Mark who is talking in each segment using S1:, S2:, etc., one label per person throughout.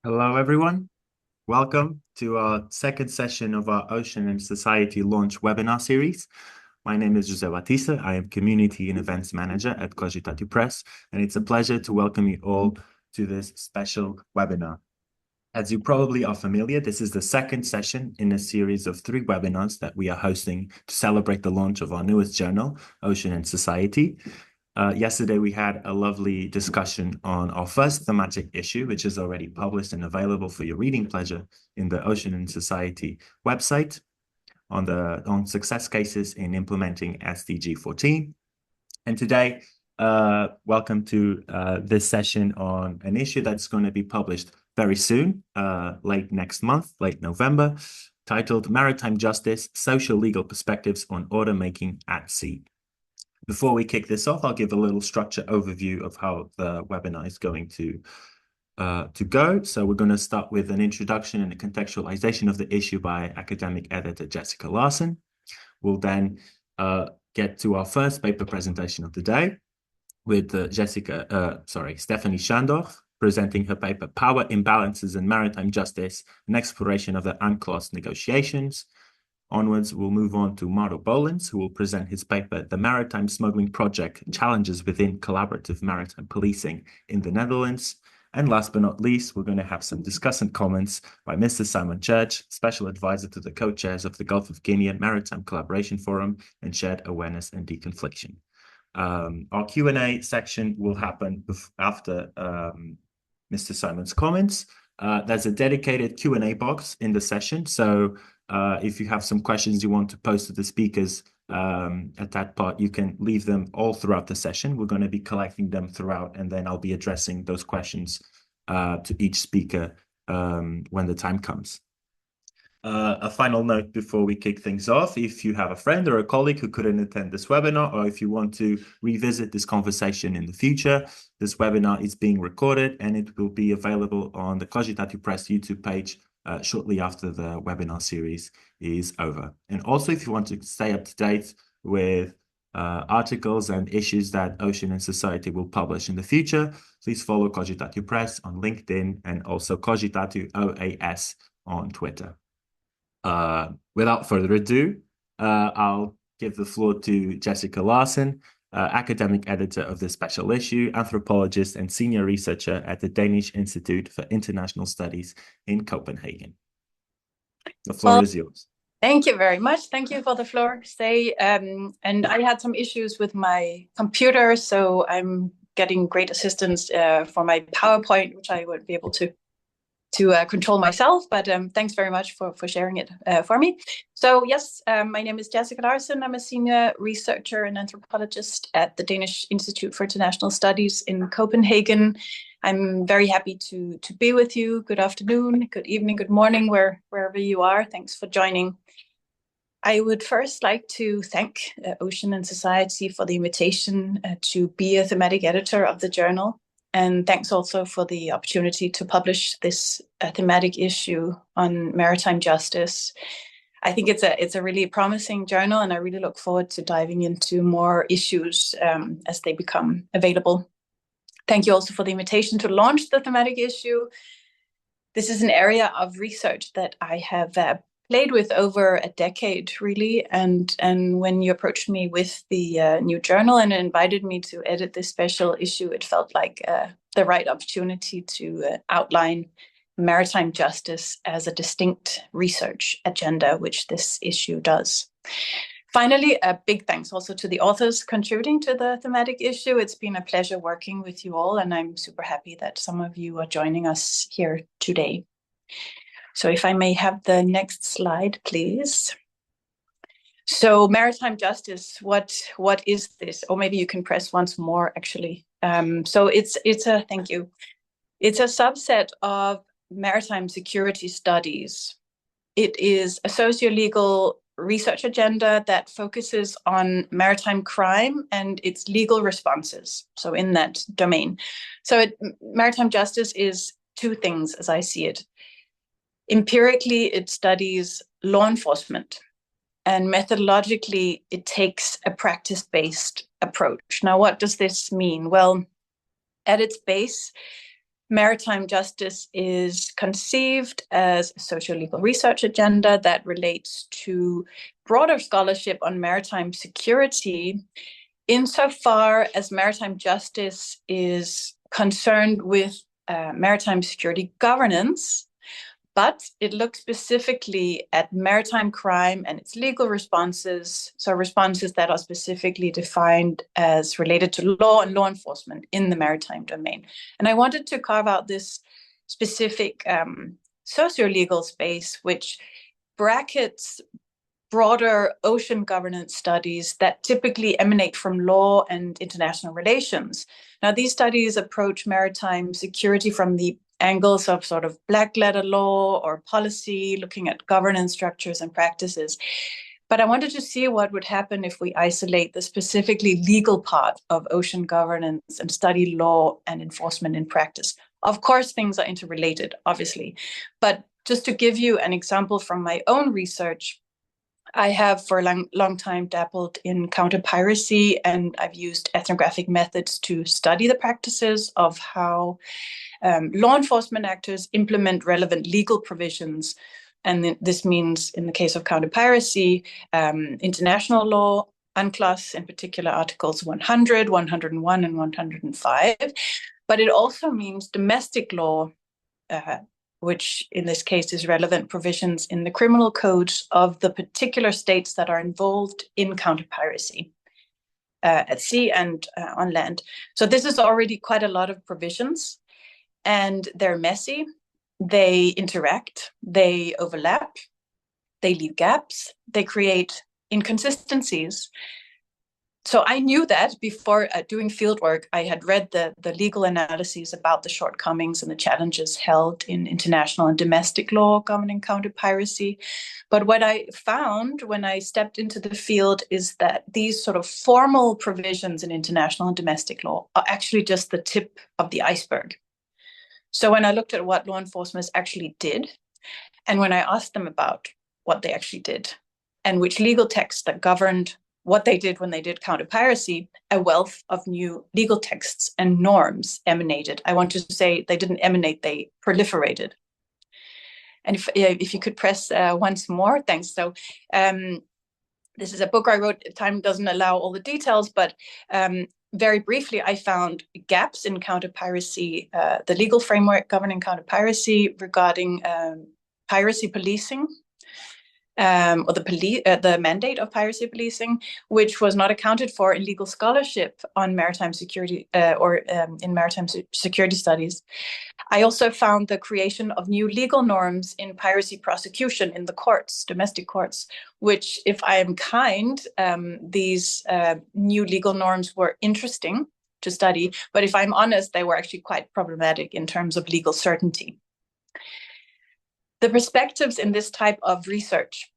S1: Hello, everyone. Welcome to our second session of our Ocean and Society launch webinar series. My name is José Batista. I am Community and Events Manager at Cogitatio Press, and it's a pleasure to welcome you all to this special webinar. As you probably are familiar, this is the second session in a series of 3 webinars that we are hosting to celebrate the launch of our newest journal, Ocean and Society. Yesterday, we had a lovely discussion on our first thematic issue, which is already published and available for your reading pleasure in the Ocean and Society website on success cases in implementing SDG 14. And today, welcome to this session on an issue that's going to be published very soon, late next month, late November, titled Maritime Justice, Socio-Legal Perspectives on Order Making at Sea. Before we kick this off, I'll give a little structure overview of how the webinar is going to go. So we're going to start with an introduction and a contextualization of the issue by academic editor Jessica Larsen. We'll then get to our first paper presentation of the day with Stephanie Schandorf presenting her paper, Power Imbalances in Maritime Justice, an exploration of the UNCLOS negotiations. Onwards, we'll move on to Mauro Boelens, who will present his paper, The Maritime Smuggling Project, Challenges Within Collaborative Maritime Policing in the Netherlands. And last but not least, we're going to have some discussant comments by Mr. Simon Church, Special Advisor to the co-chairs of the Gulf of Guinea Maritime Collaboration Forum and Shared Awareness and Deconfliction. Our Q&A section will happen after Mr. Simon's comments. There's a dedicated Q&A box in the session, so if you have some questions you want to pose to the speakers at that part, you can leave them all throughout the session. We're going to be collecting them throughout, and then I'll be addressing those questions to each speaker when the time comes. A final note before we kick things off, if you have a friend or a colleague who couldn't attend this webinar, or if you want to revisit this conversation in the future, this webinar is being recorded and it will be available on the Cogitatio Press YouTube page shortly after the webinar series is over. And also, if you want to stay up to date with articles and issues that Ocean and Society will publish in the future, please follow Cogitatio Press on LinkedIn and also Cogitatio OAS on Twitter. Without further ado, I'll give the floor to Jessica Larsen, academic editor of this special issue, anthropologist and senior researcher at the Danish Institute for International Studies in Copenhagen. The floor is yours.
S2: Thank you very much. Thank you for the floor, José. And I had some issues with my computer, so I'm getting great assistance for my PowerPoint, which I would be able to control myself, but thanks very much for sharing it for me. So yes, my name is Jessica Larsen. I'm a senior researcher and anthropologist at the Danish Institute for International Studies in Copenhagen. I'm very happy to be with you. Good afternoon, good evening, good morning, wherever you are. Thanks for joining. I would first like to thank Ocean and Society for the invitation to be a thematic editor of the journal. And thanks also for the opportunity to publish this thematic issue on maritime justice. I think it's a really promising journal, and I really look forward to diving into more issues as they become available. Thank you also for the invitation to launch the thematic issue. This is an area of research that I have played with over a decade, really. And when you approached me with the new journal and invited me to edit this special issue, it felt like the right opportunity to outline maritime justice as a distinct research agenda, which this issue does. Finally, a big thanks also to the authors contributing to the thematic issue. It's been a pleasure working with you all, and I'm super happy that some of you are joining us here today. So if I may have the next slide, please. So maritime justice, what is this? Or maybe you can press once more, actually. So thank you. It's a subset of maritime security studies. It is a socio-legal research agenda that focuses on maritime crime and its legal responses. So in that domain. So maritime justice is 2 things as I see it. Empirically, it studies law enforcement, and methodologically, it takes a practice-based approach. Now, what does this mean? Well, at its base, maritime justice is conceived as a socio-legal research agenda that relates to broader scholarship on maritime security, insofar as maritime justice is concerned with maritime security governance, but it looks specifically at maritime crime and its legal responses, so responses that are specifically defined as related to law and law enforcement in the maritime domain. And I wanted to carve out this specific socio-legal space, which brackets broader ocean governance studies that typically emanate from law and international relations. Now, these studies approach maritime security from the angles of sort of black letter law or policy, looking at governance structures and practices. But I wanted to see what would happen if we isolate the specifically legal part of ocean governance and study law and enforcement in practice. Of course, things are interrelated, obviously. But just to give you an example from my own research, I have for a long time dabbled in counter-piracy, and I've used ethnographic methods to study the practices of how law enforcement actors implement relevant legal provisions. And this means, in the case of counter-piracy, international law, UNCLOS, in particular Articles 100, 101, and 105. But it also means domestic law, which in this case is relevant provisions in the criminal codes of the particular states that are involved in counter-piracy at sea and on land. So this is already quite a lot of provisions, and they're messy, they interact, they overlap, they leave gaps, they create inconsistencies. So I knew that before doing fieldwork. I had read the legal analyses about the shortcomings and the challenges held in international and domestic law governing counter-piracy. But what I found when I stepped into the field is that these sort of formal provisions in international and domestic law are actually just the tip of the iceberg. So when I looked at what law enforcement actually did, and when I asked them about what they actually did and which legal texts that governed what they did when they did counter-piracy, a wealth of new legal texts and norms emanated. I want to say they didn't emanate, they proliferated. And if you could press once more, thanks. So this is a book I wrote. Time doesn't allow all the details, but very briefly, I found gaps in counter-piracy, the legal framework governing counter-piracy regarding piracy policing, or the mandate of piracy policing, which was not accounted for in legal scholarship on maritime security in maritime security studies. I also found the creation of new legal norms in piracy prosecution in the courts, domestic courts, which, if I am kind, these new legal norms were interesting to study, but if I'm honest, they were actually quite problematic in terms of legal certainty. The perspectives in this type of research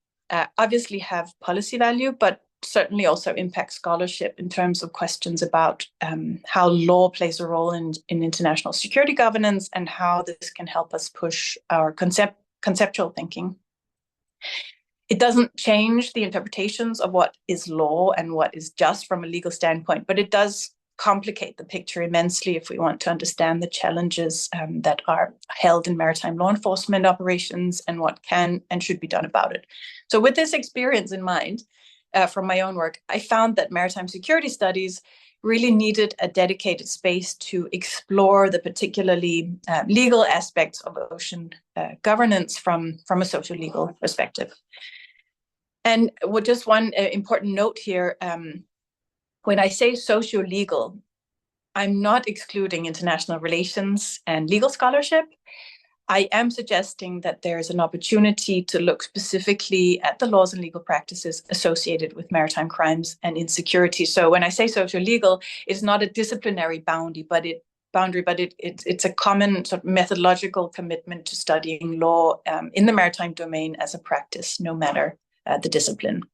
S2: obviously have policy value, but certainly also impact scholarship in terms of questions about how law plays a role in international security governance and how this can help us push our conceptual thinking. It doesn't change the interpretations of what is law and what is just from a legal standpoint, but it does complicate the picture immensely if we want to understand the challenges that are held in maritime law enforcement operations and what can and should be done about it. So with this experience in mind, from my own work, I found that maritime security studies really needed a dedicated space to explore the particularly legal aspects of ocean governance from a socio-legal perspective. And with just one important note here, when I say socio-legal, I'm not excluding international relations and legal scholarship. I am suggesting that there is an opportunity to look specifically at the laws and legal practices associated with maritime crimes and insecurity. So when I say socio-legal, it's not a disciplinary boundary, but it's a common sort of methodological commitment to studying law in the maritime domain as a practice, no matter the discipline.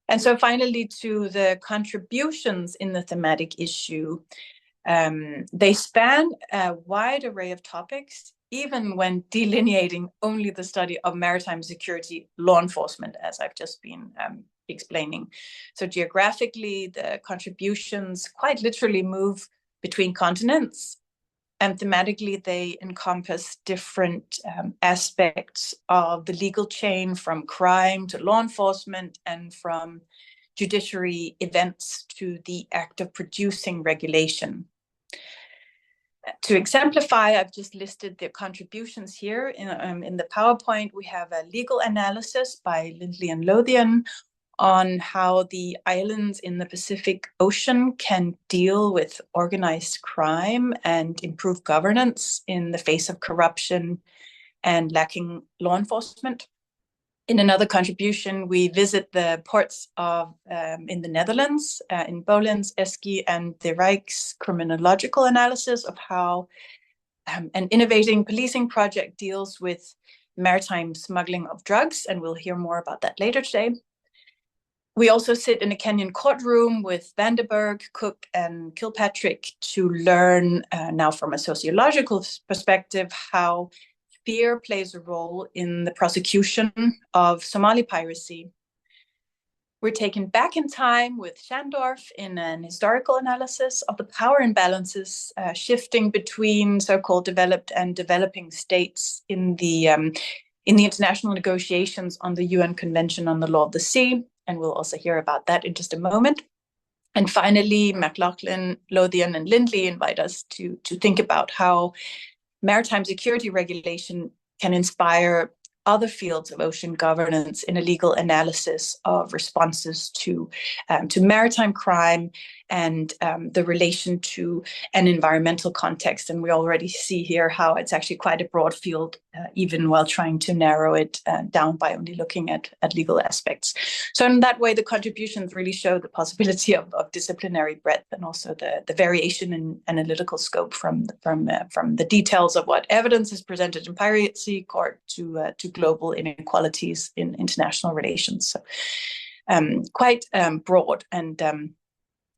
S2: And so finally, to the contributions in the thematic issue, they span a wide array of topics, even when delineating only the study of maritime security law enforcement, as I've just been explaining. So geographically, the contributions quite literally move between continents and thematically they encompass different aspects of the legal chain, from crime to law enforcement, and from judiciary events to the act of producing regulation. To exemplify, I've just listed the contributions here. In the PowerPoint, we have a legal analysis by Lindley and Lothian on how the islands in the Pacific Ocean can deal with organized crime and improve governance in the face of corruption and lacking law enforcement. In another contribution, we visit the ports of in the Netherlands, in Boelens, Eski, and the Rijk's criminological analysis of how an innovating policing project deals with maritime smuggling of drugs, and we'll hear more about that later today. We also sit in a Kenyan courtroom with Vandenberg, Cook, and Kilpatrick to learn now from a sociological perspective how fear plays a role in the prosecution of Somali piracy. We're taken back in time with Schandorf in an historical analysis of the power imbalances shifting between so-called developed and developing states in the international negotiations on the UN Convention on the Law of the Sea, and we'll also hear about that in just a moment. And finally, McLaughlin, Lothian, and Lindley invite us to think about how maritime security regulation can inspire other fields of ocean governance in a legal analysis of responses to maritime crime and the relation to an environmental context. And we already see here how it's actually quite a broad field, even while trying to narrow it down by only looking at legal aspects. So in that way, the contributions really show the possibility of disciplinary breadth and also the variation in analytical scope from the details of what evidence is presented in piracy court to global inequalities in international relations. So quite broad. And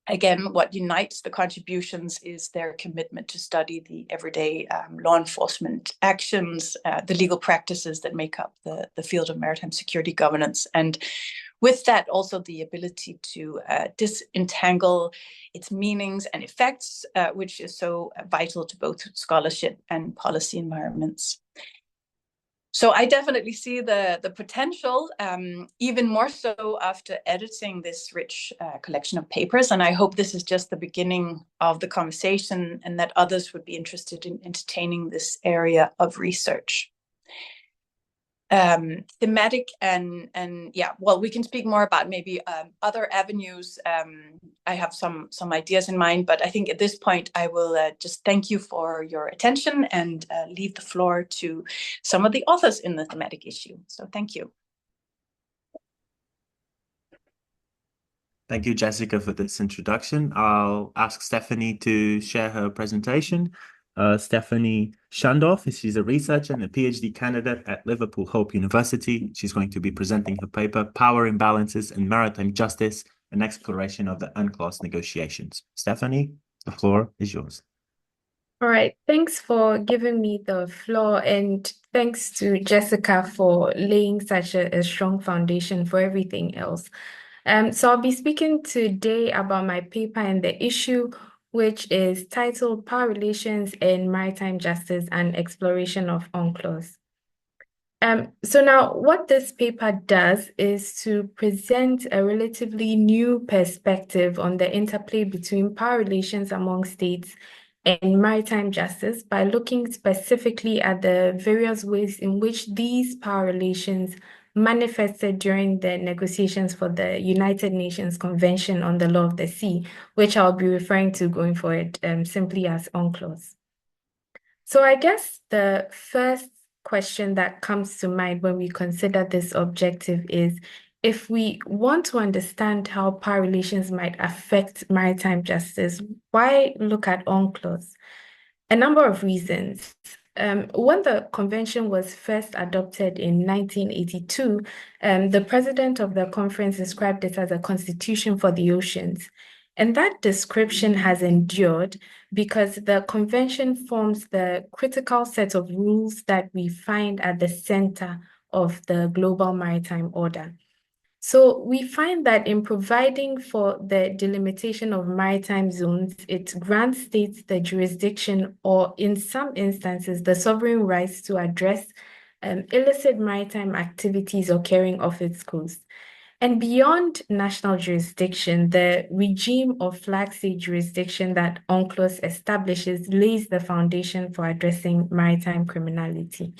S2: again, what unites the contributions is their commitment to study the everyday law enforcement actions, the legal practices that make up the field of maritime security governance. And with that, also the ability to disentangle its meanings and effects, which is so vital to both scholarship and policy environments. So I definitely see the potential, even more so after editing this rich collection of papers. And I hope this is just the beginning of the conversation and that others would be interested in entertaining this area of research. Thematic and yeah, well, we can speak more about maybe other avenues. I have some ideas in mind, but I think at this point I will just thank you for your attention and leave the floor to some of the authors in the thematic issue. So thank you.
S1: Thank you, Jessica, for this introduction. I'll ask Stephanie to share her presentation. Stephanie Schandorf, she's a researcher and a PhD candidate at Liverpool Hope University. She's going to be presenting her paper, Power Imbalances in Maritime Justice, an Exploration of the UNCLOS Negotiations. Stephanie, the floor is yours.
S3: All right, thanks for giving me the floor, and thanks to Jessica for laying such a strong foundation for everything else. So I'll be speaking today about my paper and the issue, which is titled Power Relations in Maritime Justice and Exploration of UNCLOS. So now what this paper does is to present a relatively new perspective on the interplay between power relations among states and maritime justice by looking specifically at the various ways in which these power relations manifested during the negotiations for the United Nations Convention on the Law of the Sea, which I'll be referring to going forward simply as UNCLOS. So I guess the first question that comes to mind when we consider this objective is, if we want to understand how power relations might affect maritime justice, why look at UNCLOS? A number of reasons. When the convention was first adopted in 1982, the president of the conference described it as a constitution for the oceans. And that description has endured because the convention forms the critical set of rules that we find at the center of the global maritime order. So we find that in providing for the delimitation of maritime zones, it grants states the jurisdiction or, in some instances, the sovereign rights to address illicit maritime activities occurring off its coast. And beyond national jurisdiction, the regime of flag state jurisdiction that UNCLOS establishes lays the foundation for addressing maritime criminality.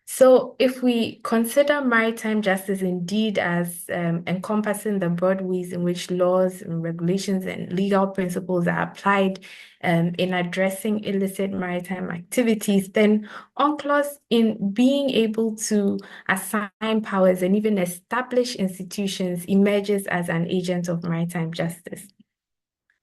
S3: So if we consider maritime justice indeed as encompassing the broad ways in which laws and regulations and legal principles are applied in addressing illicit maritime activities, then UNCLOS, in being able to assign powers and even establish institutions, emerges as an agent of maritime justice.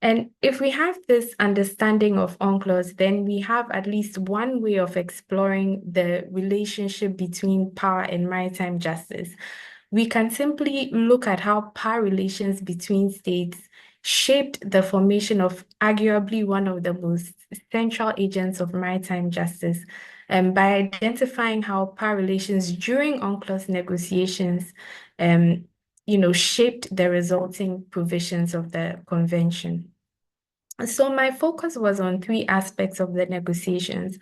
S3: And if we have this understanding of UNCLOS, then we have at least one way of exploring the relationship between power and maritime justice. We can simply look at how power relations between states shaped the formation of arguably one of the most central agents of maritime justice, by identifying how power relations during UNCLOS negotiations shaped the resulting provisions of the convention. So my focus was on three aspects of the negotiations.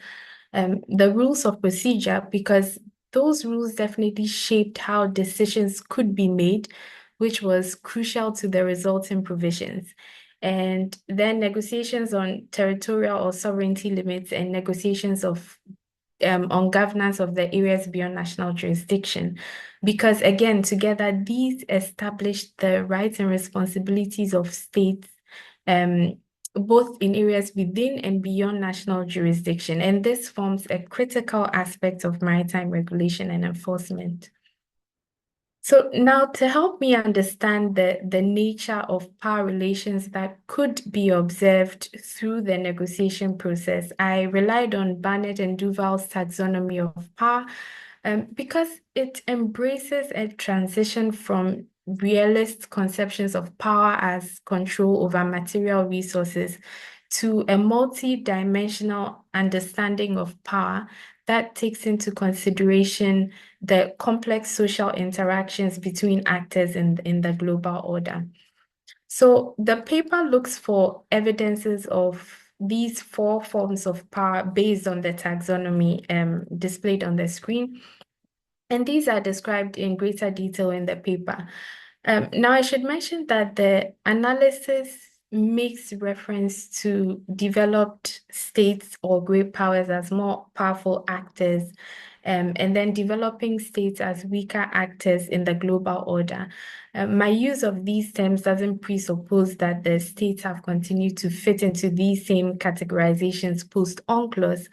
S3: The rules of procedure, because those rules definitely shaped how decisions could be made, which was crucial to the resulting provisions. And then negotiations on territorial or sovereignty limits and negotiations on governance of the areas beyond national jurisdiction. Because again, together, these established the rights and responsibilities of states, both in areas within and beyond national jurisdiction. And this forms a critical aspect of maritime regulation and enforcement. So now, to help me understand the nature of power relations that could be observed through the negotiation process, I relied on Barnett and Duval's taxonomy of power, because it embraces a transition from realist conceptions of power as control over material resources to a multi-dimensional understanding of power that takes into consideration the complex social interactions between actors in the global order. So the paper looks for evidences of these four forms of power based on the taxonomy displayed on the screen. And these are described in greater detail in the paper. Now, I should mention that the analysis makes reference to developed states or great powers as more powerful actors, and then developing states as weaker actors in the global order. My use of these terms doesn't presuppose that the states have continued to fit into these same categorizations post-UNCLOS,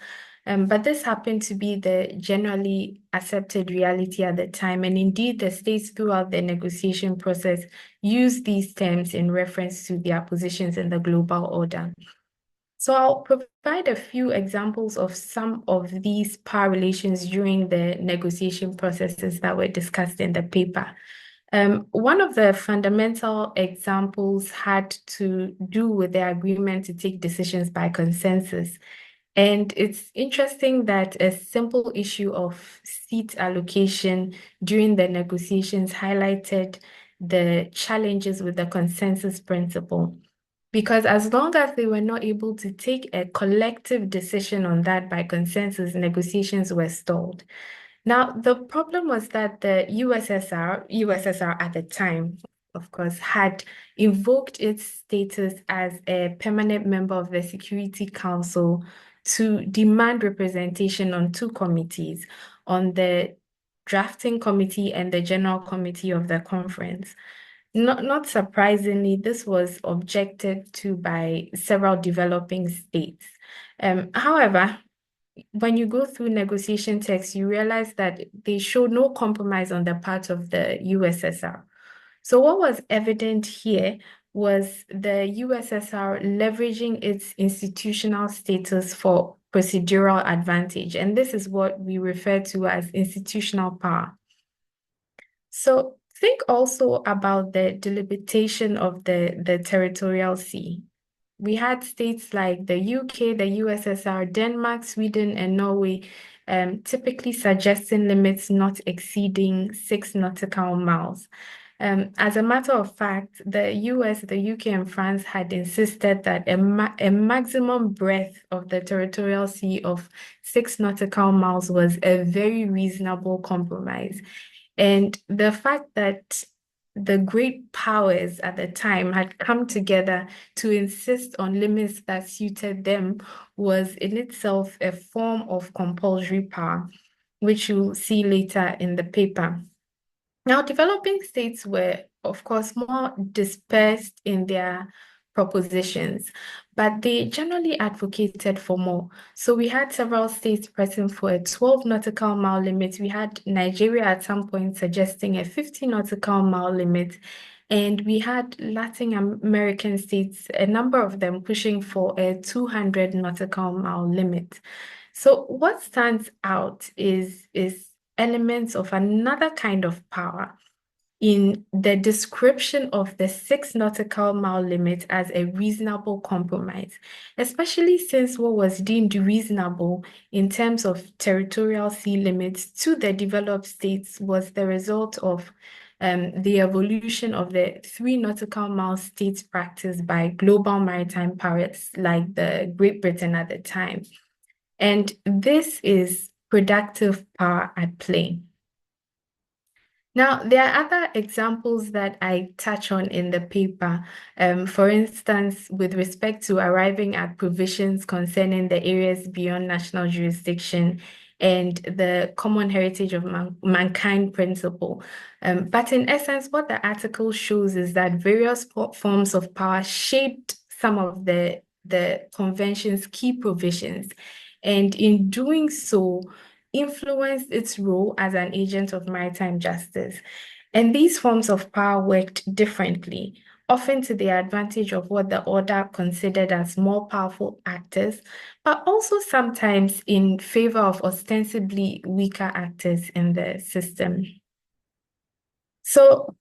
S3: but this happened to be the generally accepted reality at the time. And indeed, the states throughout the negotiation process used these terms in reference to their positions in the global order. So I'll provide a few examples of some of these power relations during the negotiation processes that were discussed in the paper. One of the fundamental examples had to do with the agreement to take decisions by consensus. And it's interesting that a simple issue of seat allocation during the negotiations highlighted the challenges with the consensus principle. Because as long as they were not able to take a collective decision on that by consensus, negotiations were stalled. Now, the problem was that the USSR at the time, of course, had invoked its status as a permanent member of the Security Council to demand representation on two committees, on the drafting committee and the general committee of the conference. Not surprisingly, this was objected to by several developing states. However, when you go through negotiation texts, you realize that they show no compromise on the part of the USSR. So what was evident here was the USSR leveraging its institutional status for procedural advantage. And this is what we refer to as institutional power. So think also about the delimitation of the territorial sea. We had states like the UK, the USSR, Denmark, Sweden, and Norway, typically suggesting limits not exceeding 6 nautical miles. As a matter of fact, the US, the UK, and France had insisted that a maximum breadth of the territorial sea of 6 nautical miles was a very reasonable compromise. And the fact that the great powers at the time had come together to insist on limits that suited them was in itself a form of compulsory power, which you'll see later in the paper. Now, developing states were, of course, more dispersed in their propositions, but they generally advocated for more. So we had several states pressing for a 12 nautical mile limit. We had Nigeria at some point suggesting a 50 nautical mile limit. And we had Latin American states, a number of them pushing for a 200 nautical mile limit. So what stands out is elements of another kind of power in the description of the 6 nautical mile limit as a reasonable compromise, especially since what was deemed reasonable in terms of territorial sea limits to the developed states was the result of the evolution of the 3 nautical mile states practice by global maritime powers like the Great Britain at the time. And this is productive power at play. Now, there are other examples that I touch on in the paper. For instance, with respect to arriving at provisions concerning the areas beyond national jurisdiction and the common heritage of mankind principle. But in essence, what the article shows is that various forms of power shaped some of the convention's key provisions. And in doing so, influenced its role as an agent of maritime justice. And these forms of power worked differently, often to the advantage of what the order considered as more powerful actors, but also sometimes in favor of ostensibly weaker actors in the system. So,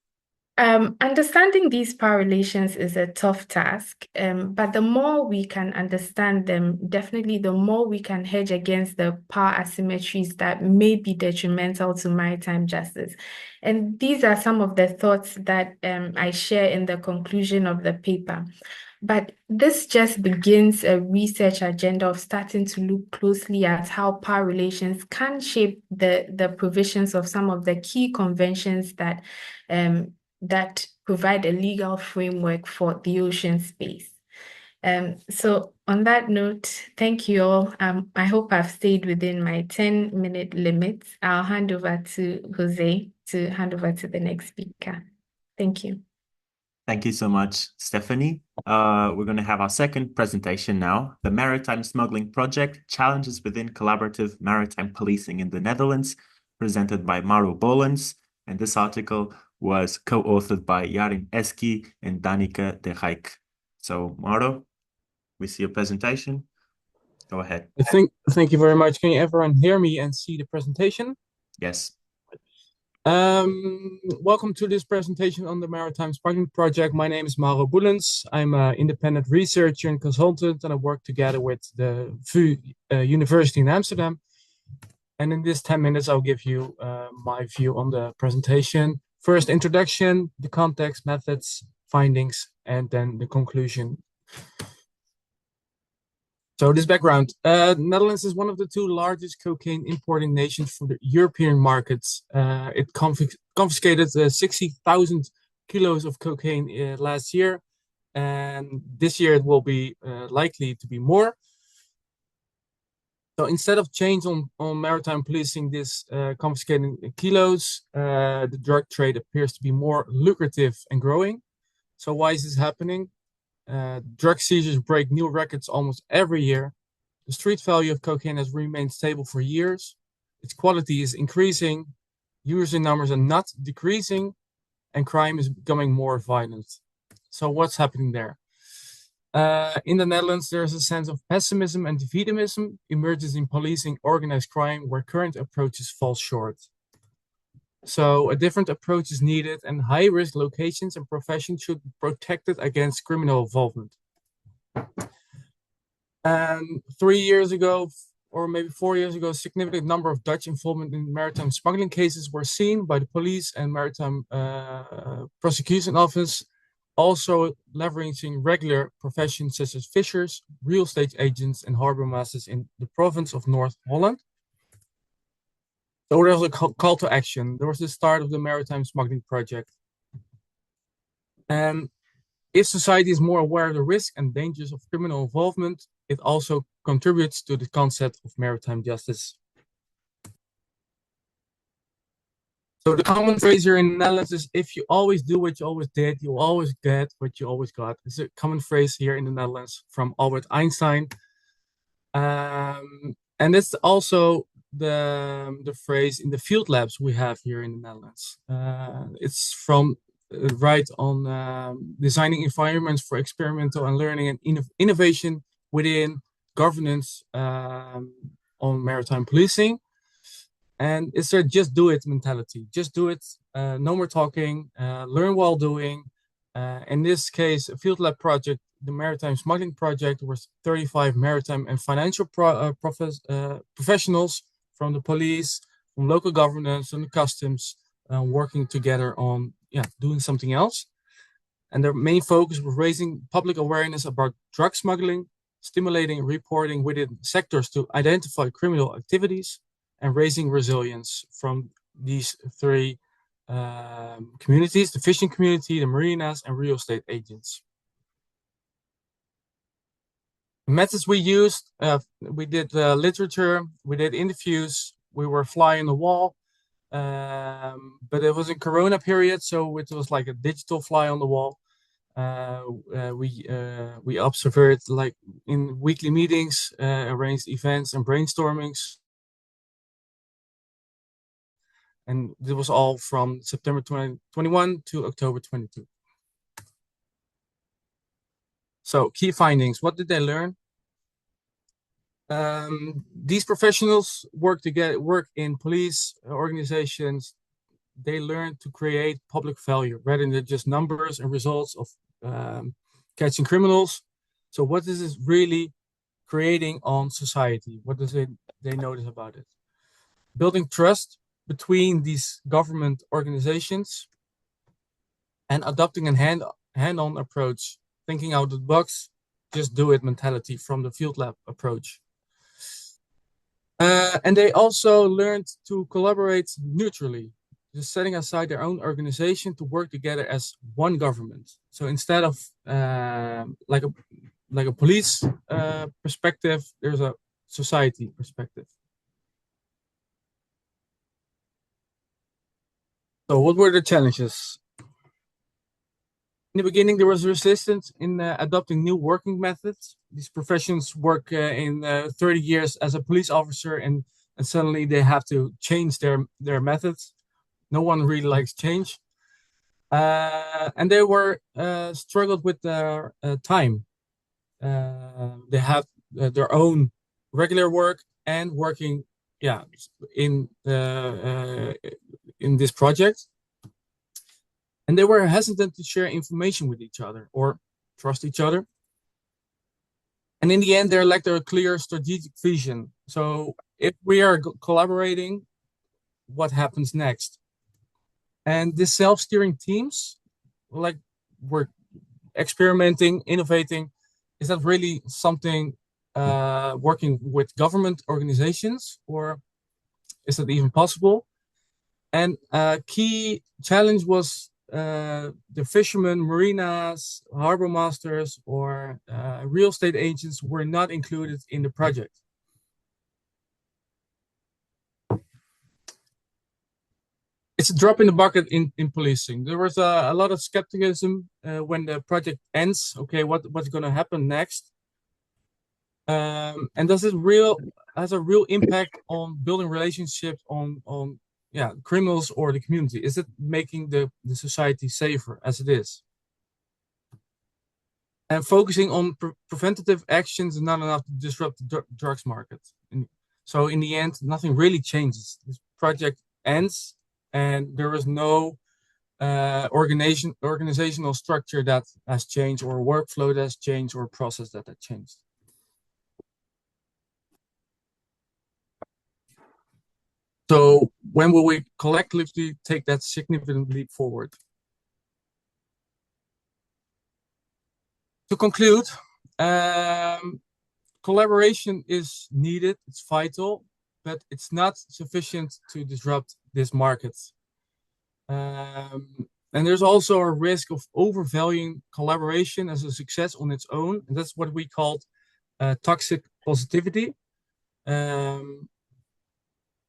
S3: understanding these power relations is a tough task, but the more we can understand them, definitely the more we can hedge against the power asymmetries that may be detrimental to maritime justice. And these are some of the thoughts that I share in the conclusion of the paper. But this just begins a research agenda of starting to look closely at how power relations can shape the provisions of some of the key conventions that provide a legal framework for the ocean space. So on that note, thank you all. I hope I've stayed within my 10-minute limit. I'll hand over to José to hand over to the next speaker. Thank you.
S1: Thank you so much, Stephanie. We're going to have our second presentation now. The Maritime Smuggling Project, Challenges Within Collaborative Maritime Policing in the Netherlands, presented by Mauro Boelens. And this article was co-authored by Jarin Eski and Danica de Rijk. So, Mauro, we see your presentation. Go ahead.
S4: Thank you very much. Can everyone hear me and see the presentation?
S1: Yes.
S4: Welcome to this presentation on the Maritime Smuggling Project. My name is Mauro Boelens. I'm an independent researcher and consultant, and I work together with the VU University in Amsterdam. And in this 10 minutes, I'll give you my view on the presentation. First, introduction, the context, methods, findings, and then the conclusion. So this background, Netherlands is one of the 2 largest cocaine importing nations for the European markets. It confiscated 60,000 kilos of cocaine last year, and this year it will be likely to be more. So instead of change on maritime policing this confiscating kilos, the drug trade appears to be more lucrative and growing. So why is this happening? Drug seizures break new records almost every year. The street value of cocaine has remained stable for years. Its quality is increasing. User numbers are not decreasing, and crime is becoming more violent. So what's happening there? In the Netherlands, there's a sense of pessimism and defeatism emerges in policing organized crime where current approaches fall short. So a different approach is needed, and high-risk locations and professions should be protected against criminal involvement. And 3 years ago, or maybe 4 years ago, a significant number of Dutch involvement in maritime smuggling cases were seen by the police and maritime prosecution office, also leveraging regular professions such as fishers, real estate agents, and harbor masters in the province of North Holland. So there was a call to action. There was the start of the maritime smuggling project. And if society is more aware of the risk and dangers of criminal involvement, it also contributes to the concept of maritime justice. So the common phrase here in the Netherlands is, if you always do what you always did, you always get what you always got. It's a common phrase here in the Netherlands from Albert Einstein. And it's also the phrase in the field labs we have here in the Netherlands. It's from right on designing environments for experimental and learning and innovation within governance on maritime policing. And it's a just do it mentality. Just do it, no more talking, learn while doing. In this case, a field lab project, the maritime smuggling project, was 35 maritime and financial professionals from the police, from local governance and the customs, working together on doing something else. And their main focus was raising public awareness about drug smuggling, stimulating reporting within sectors to identify criminal activities, and raising resilience from these three communities: the fishing community, the marinas, and real estate agents. The methods we used, we did literature, we did interviews, we were fly on the wall, but it was in Corona period, so it was like a digital fly on the wall. We observed like in weekly meetings, arranged events and brainstormings. And it was all from September 2021 to October 22. So key findings, what did they learn? These professionals work in police organizations. They learn to create public value rather than just numbers and results of catching criminals. So what is this really creating on society? What does they notice about it? Building trust between these government organizations and adopting a hand-on approach, thinking out of the box, just do it mentality from the field lab approach. And they also learned to collaborate neutrally, just setting aside their own organization to work together as one government. So instead of like a police perspective, there's a society perspective. So what were the challenges? In the beginning, there was resistance in adopting new working methods. These professions work in 30 years as a police officer, and suddenly they have to change their methods. No one really likes change. And they were struggled with their time. They have their own regular work and working in this project. And they were hesitant to share information with each other or trust each other. And in the end, they lacked a clear strategic vision. So if we are collaborating, what happens next? And these self-steering teams, like we're experimenting, innovating, is that really something working with government organizations, or is that even possible? And a key challenge was the fishermen, marinas, harbor masters, or real estate agents were not included in the project. It's a drop in the bucket in policing. There was a lot of skepticism when the project ends. Okay, what's going to happen next? And does it has a real impact on building relationships on criminals or the community? Is it making the society safer as it is? And focusing on preventative actions is not enough to disrupt the drugs market. So in the end, nothing really changes. This project ends, and there is no organizational structure that has changed, or workflow that has changed, or process that has changed. So when will we collectively take that significant leap forward? To conclude, collaboration is needed, it's vital, but it's not sufficient to disrupt this market. And there's also a risk of overvaluing collaboration as a success on its own. And that's what we called toxic positivity. And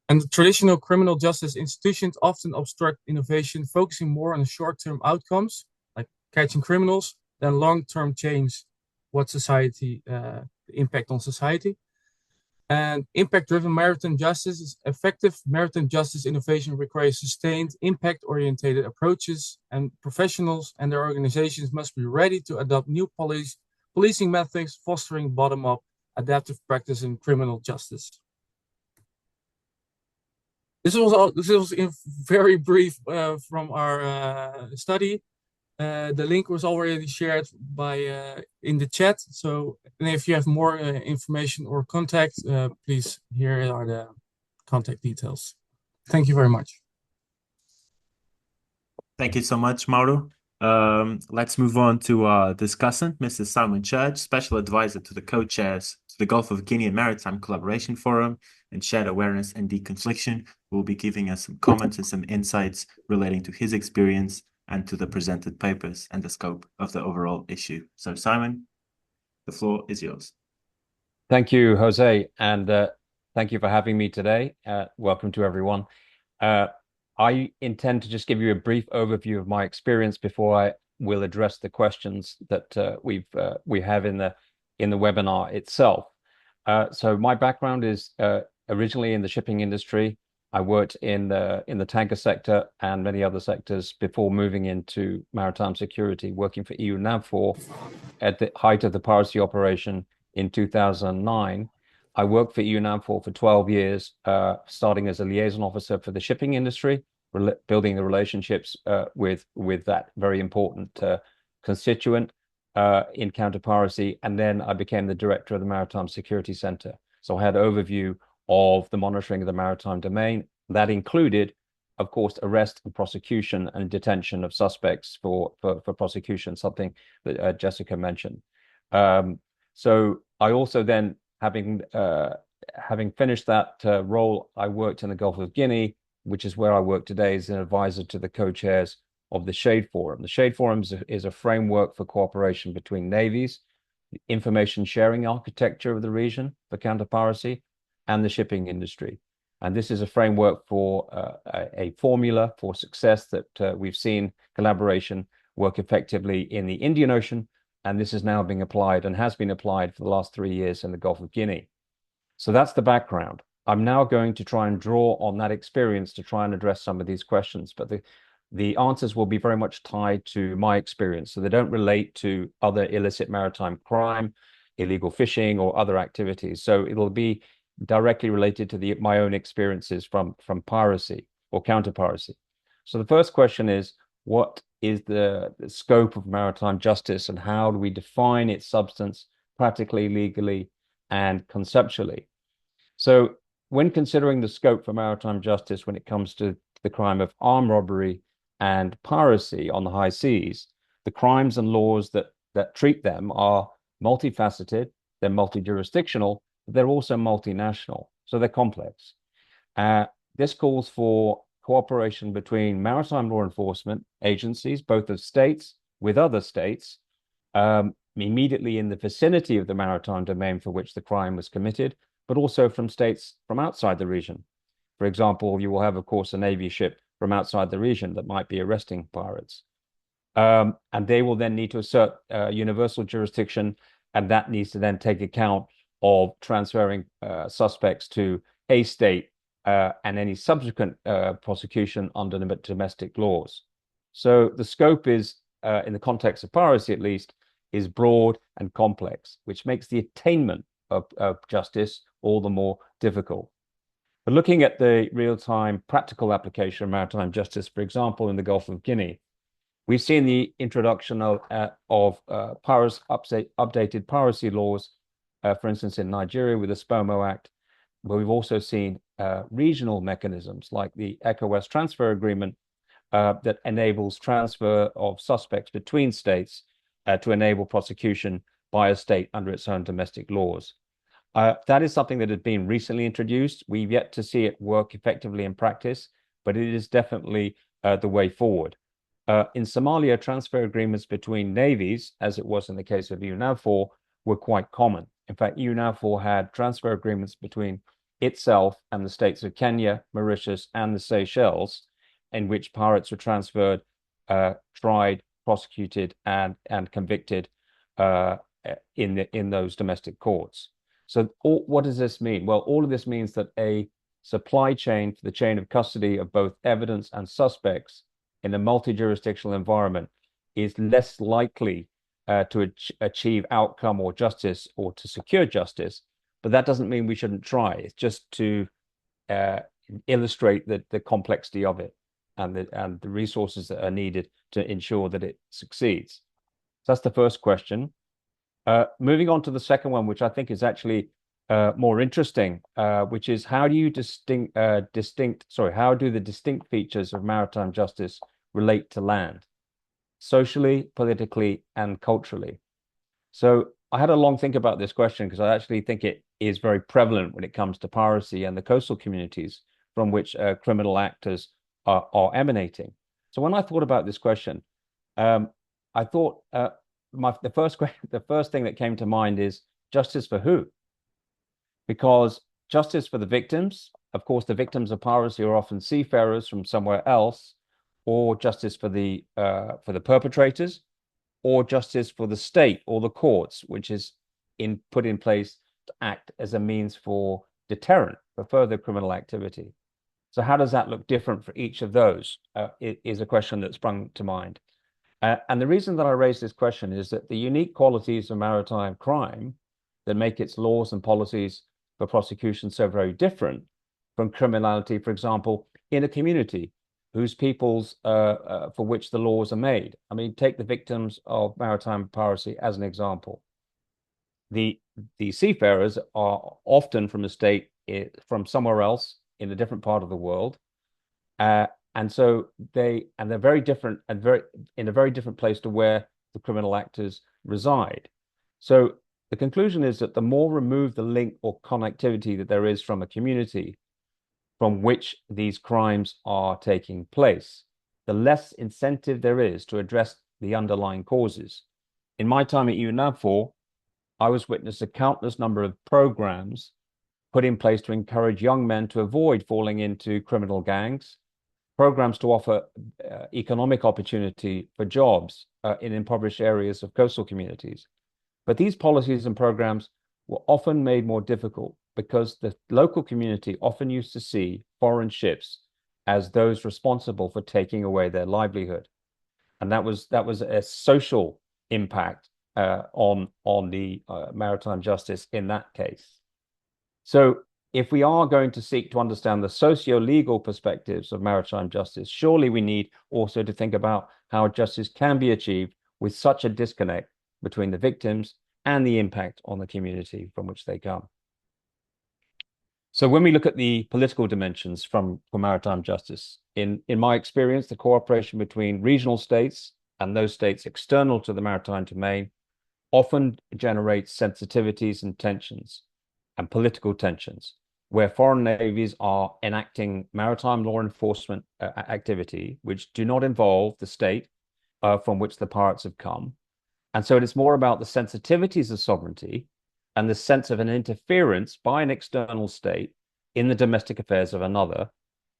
S4: the traditional criminal justice institutions often obstruct innovation, focusing more on the short-term outcomes, like catching criminals, than long-term change, what society, the impact on society. And impact-driven maritime justice is effective. Maritime justice innovation requires sustained, impact-oriented approaches, and professionals and their organizations must be ready to adopt new policing methods, fostering bottom-up adaptive practice in criminal justice. This was in very brief from our study. The link was already shared by in the chat. So if you have more information or contact, please, here are the contact details. Thank you very much.
S1: Thank you so much, Mauro. Let's move on to our discussant, Mr. Simon Church, Special Advisor to the co-chairs to the Gulf of Guinea Maritime Collaboration Forum and Shared Awareness and Deconfliction, who will be giving us some comments and some insights relating to his experience and to the presented papers and the scope of the overall issue. So, Simon, the floor is yours.
S5: Thank you, Jose, and thank you for having me today. Welcome to everyone. I intend to just give you a brief overview of my experience before I will address the questions that we have in the webinar itself. So my background is originally in the shipping industry. I worked in the tanker sector and many other sectors before moving into maritime security, working for EU NAVFOR at the height of the piracy operation in 2009. I worked for EU NAVFOR for 12 years, starting as a liaison officer for the shipping industry, building the relationships with that very important constituent in counter-piracy. And then I became the director of the Maritime Security Center. So I had overview of the monitoring of the maritime domain. That included, of course, arrest and prosecution and detention of suspects for prosecution, something that Jessica mentioned. So I also then, having finished that role, I worked in the Gulf of Guinea, which is where I work today as an advisor to the co-chairs of the Shade Forum. The Shade Forum is a framework for cooperation between navies, the information sharing architecture of the region for counter-piracy, and the shipping industry. And this is a framework for a formula for success that we've seen collaboration work effectively in the Indian Ocean. And this is now being applied and has been applied for the last 3 years in the Gulf of Guinea. So that's the background. I'm now going to try and draw on that experience to try and address some of these questions. But the answers will be very much tied to my experience. So they don't relate to other illicit maritime crime, illegal fishing, or other activities. So it'll be directly related to my own experiences from piracy or counter-piracy. So the first question is, what is the scope of maritime justice and how do we define its substance practically, legally, and conceptually? So when considering the scope for maritime justice when it comes to the crime of armed robbery and piracy on the high seas, the crimes and laws that treat them are multifaceted, they're multi-jurisdictional, but they're also multinational, so they're complex. This calls for cooperation between maritime law enforcement agencies, both of states with other states, immediately in the vicinity of the maritime domain for which the crime was committed, but also from states from outside the region. For example, you will have, of course, a Navy ship from outside the region that might be arresting pirates. And they will then need to assert universal jurisdiction, and that needs to then take account of transferring suspects to a state and any subsequent prosecution under the domestic laws. So the scope is, in the context of piracy at least, is broad and complex, which makes the attainment of justice all the more difficult. But looking at the real-time practical application of maritime justice, for example, in the Gulf of Guinea, we've seen the introduction of updated piracy laws, for instance, in Nigeria with the SPOMO Act, but we've also seen regional mechanisms like the ECOWAS transfer agreement that enables transfer of suspects between states to enable prosecution by a state under its own domestic laws. That is something that has been recently introduced. We've yet to see it work effectively in practice, but it is definitely the way forward. In Somalia, transfer agreements between navies, as it was in the case of UNAVFOR, were quite common. In fact, UNAVFOR had transfer agreements between itself and the states of Kenya, Mauritius, and the Seychelles, in which pirates were transferred, tried, prosecuted, and convicted in those domestic courts. So what does this mean? Well, all of this means that a supply chain for the chain of custody of both evidence and suspects in a multi-jurisdictional environment is less likely to achieve outcome or justice or to secure justice. But that doesn't mean we shouldn't try. It's just to illustrate the complexity of it and the resources that are needed to ensure that it succeeds. So that's the first question. Moving on to the second one, which I think is actually more interesting, which is how do the distinct features of maritime justice relate to land, socially, politically, and culturally? So I had a long think about this question because I actually think it is very prevalent when it comes to piracy and the coastal communities from which criminal actors are emanating. So when I thought about this question, I thought the first thing that came to mind is justice for who? Because justice for the victims, of course, the victims of piracy are often seafarers from somewhere else, or justice for the perpetrators, or justice for the state or the courts, which is put in place to act as a means for deterrent for further criminal activity. So how does that look different for each of those? Is a question that sprung to mind. And the reason that I raise this question is that the unique qualities of maritime crime that make its laws and policies for prosecution so very different from criminality, for example, in a community whose peoples for which the laws are made. I mean, take the victims of maritime piracy as an example. The seafarers are often from a state from somewhere else in a different part of the world. And so they're very different and in a very different place to where the criminal actors reside. So the conclusion is that the more removed the link or connectivity that there is from a community from which these crimes are taking place, the less incentive there is to address the underlying causes. In my time at UNAVFOR, I was witness to countless number of programs put in place to encourage young men to avoid falling into criminal gangs, programs to offer economic opportunity for jobs in impoverished areas of coastal communities. But these policies and programs were often made more difficult because the local community often used to see foreign ships as those responsible for taking away their livelihood. And that was a social impact on the maritime justice in that case. So if we are going to seek to understand the socio-legal perspectives of maritime justice, surely we need also to think about how justice can be achieved with such a disconnect between the victims and the impact on the community from which they come. So when we look at the political dimensions for maritime justice, in my experience, the cooperation between regional states and those states external to the maritime domain often generates sensitivities and tensions and political tensions, where foreign navies are enacting maritime law enforcement activity, which do not involve the state from which the pirates have come. And so it is more about the sensitivities of sovereignty and the sense of an interference by an external state in the domestic affairs of another,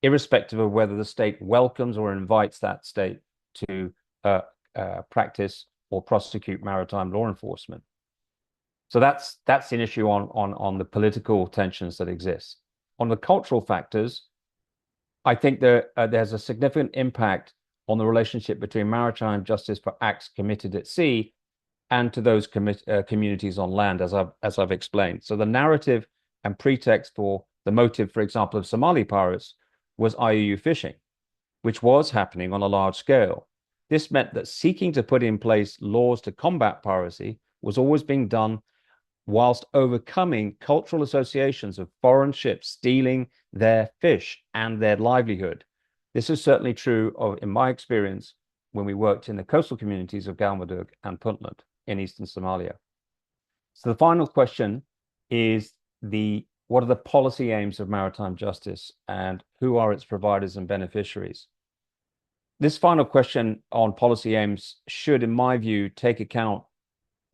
S5: irrespective of whether the state welcomes or invites that state to practice or prosecute maritime law enforcement. So that's an issue on the political tensions that exist. On the cultural factors, I think there's a significant impact on the relationship between maritime justice for acts committed at sea and to those communities on land, as I've explained. So the narrative and pretext for the motive, for example, of Somali pirates was IUU fishing, which was happening on a large scale. This meant that seeking to put in place laws to combat piracy was always being done whilst overcoming cultural associations of foreign ships stealing their fish and their livelihood. This is certainly true in my experience when we worked in the coastal communities of Galmudug and Puntland in eastern Somalia. So the final question is what are the policy aims of maritime justice and who are its providers and beneficiaries? This final question on policy aims should, in my view, take account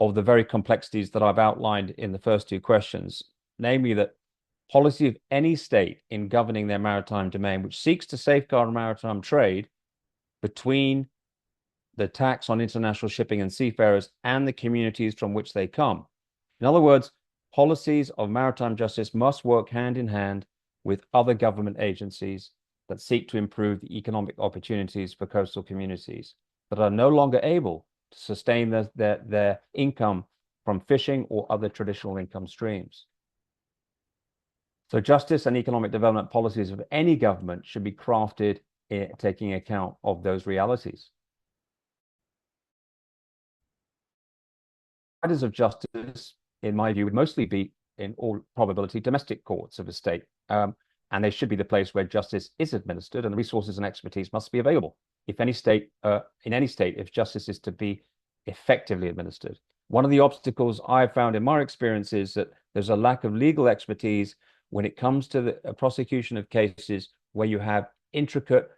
S5: of the very complexities that I've outlined in the first two questions, namely that policy of any state in governing their maritime domain, which seeks to safeguard maritime trade between the tax on international shipping and seafarers and the communities from which they come. In other words, policies of maritime justice must work hand in hand with other government agencies that seek to improve the economic opportunities for coastal communities that are no longer able to sustain their income from fishing or other traditional income streams. So justice and economic development policies of any government should be crafted taking account of those realities. Providers of justice, in my view, would mostly be, in all probability, domestic courts of a state. And they should be the place where justice is administered and the resources and expertise must be available. If any state, in any state, if justice is to be effectively administered. One of the obstacles I've found in my experience is that there's a lack of legal expertise when it comes to the prosecution of cases where you have intricate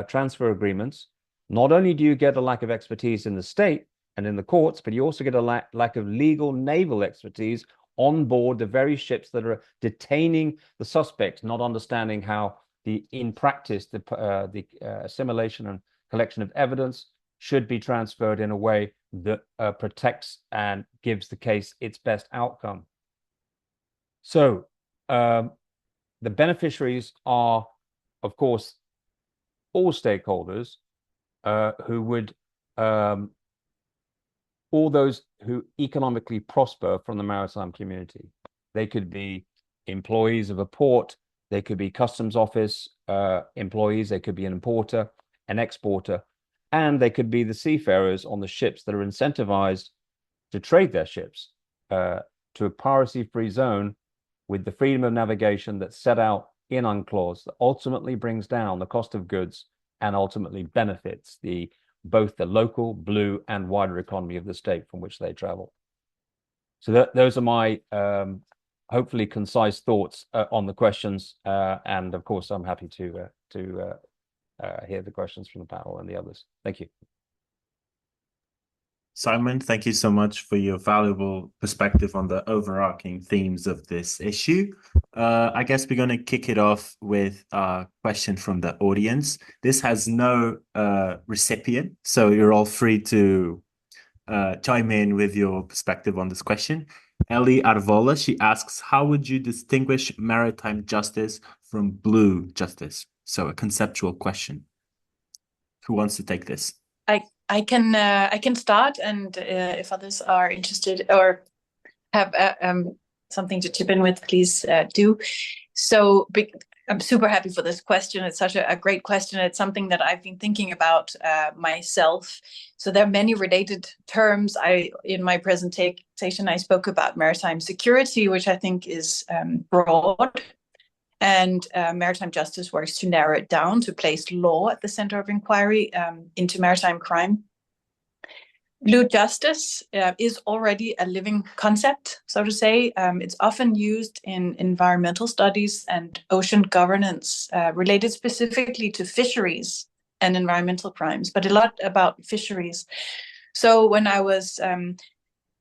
S5: transfer agreements. Not only do you get a lack of expertise in the state and in the courts, but you also get a lack of legal naval expertise on board the very ships that are detaining the suspects, not understanding how in practice, the assimilation and collection of evidence should be transferred in a way that protects and gives the case its best outcome. So the beneficiaries are, of course, all stakeholders who would all those who economically prosper from the maritime community. They could be employees of a port, they could be customs office employees, they could be an importer, an exporter, and they could be the seafarers on the ships that are incentivized to trade their ships to a piracy-free zone with the freedom of navigation that's set out in UNCLOS that ultimately brings down the cost of goods and ultimately benefits both the local, blue, and wider economy of the state from which they travel. So those are my hopefully concise thoughts on the questions, and of course I'm happy to hear the questions from the panel and the others. Thank you.
S1: Simon, thank you so much for your valuable perspective on the overarching themes of this issue. I guess we're going to kick it off with a question from the audience. This has no recipient, so you're all free to chime in with your perspective on this question. Ellie Arvola, she asks, how would you distinguish maritime justice from blue justice? So a conceptual question. Who wants to take this?
S2: I can start, and if others are interested or have something to chip in with, please do. So I'm super happy for this question. It's such a great question. It's something that I've been thinking about myself. So there are many related terms. In my presentation, I spoke about maritime security, which I think is broad. And maritime justice works to narrow it down, to place law at the center of inquiry into maritime crime. Blue justice is already a living concept, so to say. It's often used in environmental studies and ocean governance related specifically to fisheries and environmental crimes, but a lot about fisheries. So when I was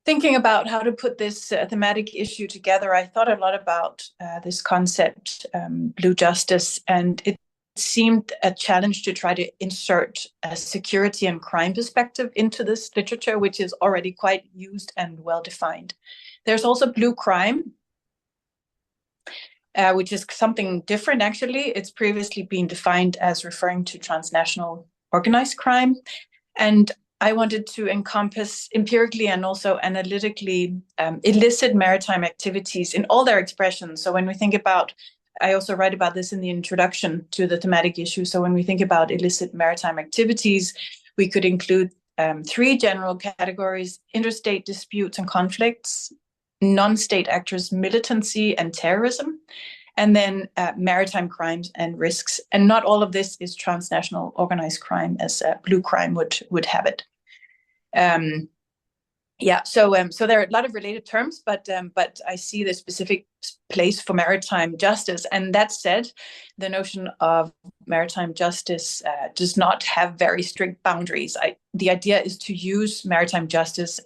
S2: thinking about how to put this thematic issue together, I thought a lot about this concept, blue justice, and it seemed a challenge to try to insert a security and crime perspective into this literature, which is already quite used and well defined. There's also blue crime, which is something different, actually. It's previously been defined as referring to transnational organized crime. And I wanted to encompass empirically and also analytically illicit maritime activities in all their expressions. So when we think about, I also write about this in the introduction to the thematic issue. So when we think about illicit maritime activities, we could include three general categories: interstate disputes and conflicts, non-state actors, militancy and terrorism, and then maritime crimes and risks. And not all of this is transnational organized crime, as blue crime would have it. So there are a lot of related terms, but I see the specific place for maritime justice. And that said, the notion of maritime justice does not have very strict boundaries. The idea is to use maritime justice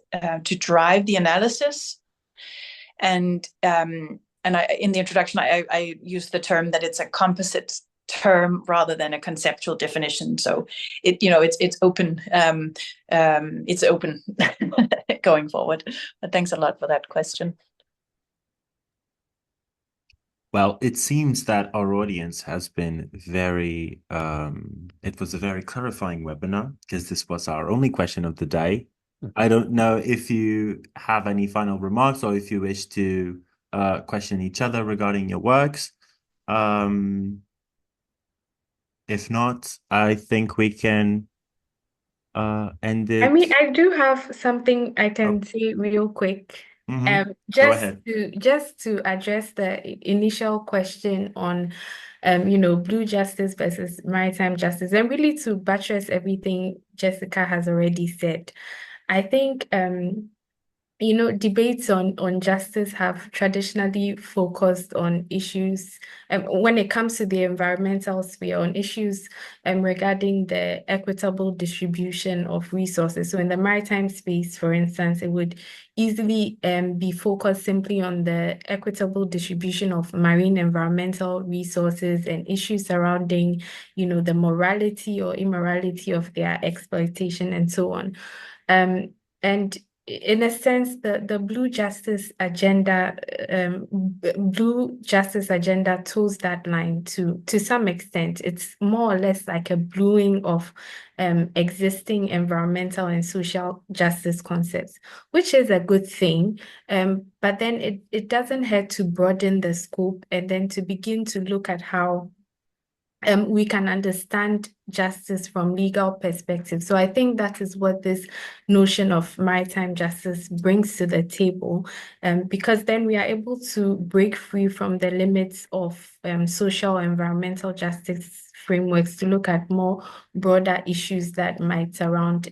S2: to drive the analysis. And in the introduction, I use the term that it's a composite term rather than a conceptual definition. So it's open. It's open going forward. But thanks a lot for that question.
S1: Well, it seems that our audience has been very, it was a very clarifying webinar because this was our only question of the day. I don't know if you have any final remarks or if you wish to question each other regarding your works. If not, I think we can end it.
S3: I mean, I do have something I can say real quick.
S1: Go
S3: Just
S1: ahead.
S3: to address the initial question on blue justice versus maritime justice, and really to buttress everything Jessica has already said. I think debates on justice have traditionally focused on issues when it comes to the environmental sphere, on issues regarding the equitable distribution of resources. So in the maritime space, for instance, it would easily be focused simply on the equitable distribution of marine environmental resources and issues surrounding, the morality or immorality of their exploitation and so on. And in a sense, the blue justice agenda toes that line to some extent. It's more or less like a bluing of existing environmental and social justice concepts, which is a good thing. But then it doesn't hurt to broaden the scope and then to begin to look at how we can understand justice from legal perspective. So I think that is what this notion of maritime justice brings to the table, because then we are able to break free from the limits of social environmental justice frameworks to look at more broader issues that might surround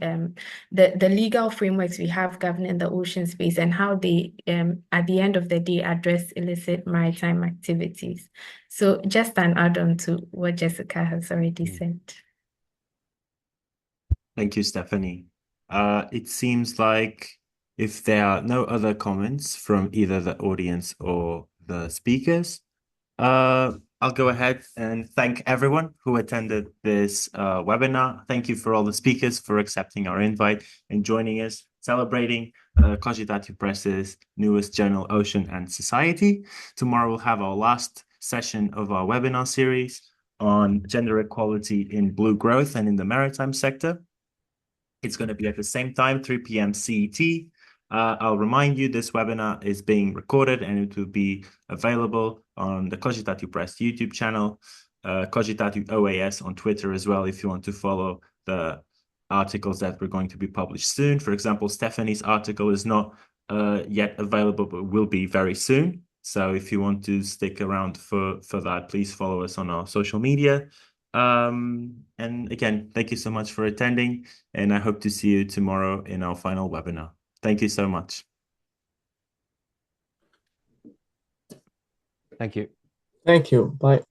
S3: the legal frameworks we have governing the ocean space and how they, at the end of the day, address illicit maritime activities. So just an add-on to what Jessica has already said.
S1: Thank you, Stephanie. It seems like if there are no other comments from either the audience or the speakers, I'll go ahead and thank everyone who attended this webinar. Thank you for all the speakers for accepting our invite and joining us, celebrating Cogitatio Press's newest journal, Ocean and Society. Tomorrow we'll have our last session of our webinar series on gender equality in blue growth and in the maritime sector. It's going to be at the same time, 3 p.m. CET. I'll remind you this webinar is being recorded and it will be available on the Cogitatio Press YouTube channel, Cogitatio OAS on Twitter as well, if you want to follow the articles that we're going to be published soon. For example, Stephanie's article is not yet available, but will be very soon. So if you want to stick around for that, please follow us on our social media. And again, thank you so much for attending, and I hope to see you tomorrow in our final webinar. Thank you so much.
S5: Thank you.
S4: Thank you. Bye.